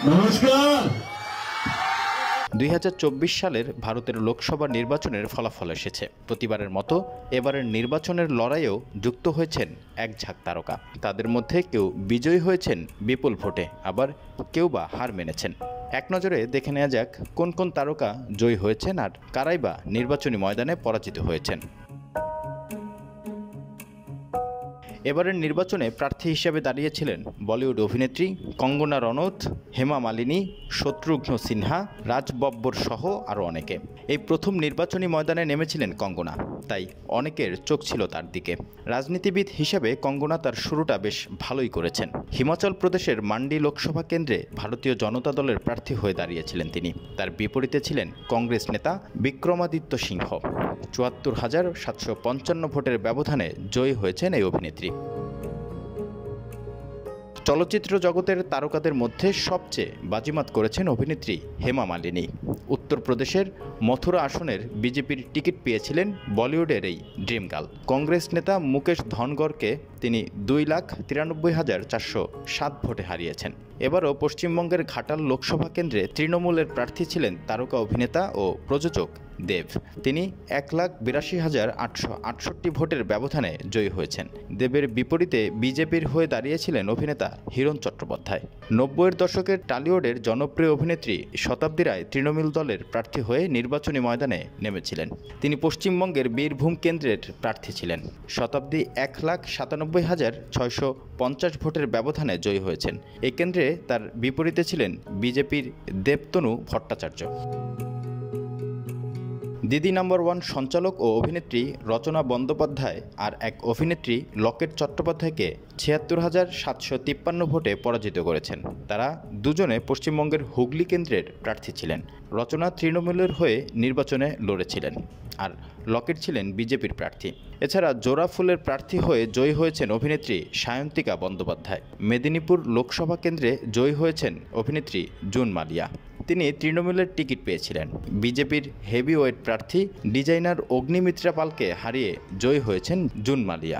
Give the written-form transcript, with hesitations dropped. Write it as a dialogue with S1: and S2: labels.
S1: নমস্কার।
S2: ২০২৪ সালের ভারতের লোকসভা নির্বাচনের ফলাফল এসেছে। প্রতিবারের মতো এবারের নির্বাচনের লড়াইয়েও যুক্ত হয়েছেন এক ঝাঁক তারকা। তাদের মধ্যে কেউ বিজয়ী হয়েছেন বিপুল ভোটে, আবার কেউ বা হার মেনেছেন। এক নজরে দেখে নেওয়া যাক কোন কোন তারকা জয়ী হয়েছেন আর কারাই বা নির্বাচনী ময়দানে পরাজিত হয়েছেন। এবারের নির্বাচনে প্রার্থী হিসেবে দাঁড়িয়েছিলেন বলিউড অভিনেত্রী কঙ্গনা রনৌত, হেমা মালিনী, শত্রুঘ্ন সিনহা, রাজ বব্বর সহ আরও অনেকে। এই প্রথম নির্বাচনী ময়দানে নেমেছিলেন কঙ্গনা, তাই অনেকের চোখ ছিল তার দিকে। রাজনীতিবিদ হিসেবে কঙ্গনা তার শুরুটা বেশ ভালোই করেছেন। হিমাচল প্রদেশের মান্ডি লোকসভা কেন্দ্রে ভারতীয় জনতা দলের প্রার্থী হয়ে দাঁড়িয়েছিলেন তিনি। তার বিপরীতে ছিলেন কংগ্রেস নেতা বিক্রমাদিত্য সিংহ। ৭৪,৭৫৫ ভোটের ব্যবধানে জয়ী হয়েছেন এই অভিনেত্রী। চলচ্চিত্র জগতের তারকাদের মধ্যে সবচেয়ে বাজিমাত করেছেন অভিনেত্রী হেমা মালিনী। উত্তরপ্রদেশের মথুরা আসনের বিজেপির টিকিট পেয়েছিলেন বলিউডের এই ড্রিম গার্ল। কংগ্রেস নেতা মুকেশ ধনগড়কে তিনি ২,৯৩,৪০৭ ভোটে হারিয়েছেন। এবারও পশ্চিমবঙ্গের ঘাটাল লোকসভা কেন্দ্রে তৃণমূলের প্রার্থী ছিলেন তারকা অভিনেতা ও প্রযোজক দেব। তিনি ১,৮০,৮৬৮ ভোটের ব্যবধানে জয়ী হয়েছেন। দেবের বিপরীতে বিজেপির হয়ে দাঁড়িয়েছিলেন অভিনেতা হিরণ চট্টোপাধ্যায়। ৯০-এর দশকের টলিউডের জনপ্রিয় অভিনেত্রী শতাব্দী রায় তৃণমূল দলের প্রার্থী হয়ে নির্বাচনী ময়দানে নেমেছিলেন। তিনি পশ্চিমবঙ্গের বীরভূম কেন্দ্রের প্রার্থী ছিলেন। শতাব্দী ১,৯৭,৬৫০ ভোটের ব্যবধানে জয়ী হয়েছেন। এই কেন্দ্রে তার বিপরীতে ছিলেন বিজেপির দেবতনু ভট্টাচার্য। দিদি নাম্বার ওয়ান সঞ্চালক ও অভিনেত্রী রচনা বন্দ্যোপাধ্যায় আর এক অভিনেত্রী লকেট চট্টোপাধ্যায়কে ৭৬,৭৫৩ ভোটে পরাজিত করেছেন। তারা দুজনে পশ্চিমবঙ্গের হুগলি কেন্দ্রের প্রার্থী ছিলেন। রচনা তৃণমূলের হয়ে নির্বাচনে লড়েছিলেন, আর লকেট ছিলেন বিজেপির প্রার্থী। এছাড়া জোড়া ফুলের প্রার্থী হয়ে জয়ী হয়েছেন অভিনেত্রী সায়ন্তিকা বন্দ্যোপাধ্যায়। মেদিনীপুর লোকসভা কেন্দ্রে জয়ী হয়েছেন অভিনেত্রী জুন মালিয়া। তিনি তৃণমূলের টিকিট পেয়েছিলেন। বিজেপির হেভিওয়েট প্রার্থী ডিজাইনার অগ্নিমিত্রা পালকে হারিয়ে জয়ী হয়েছেন জুন মালিয়া।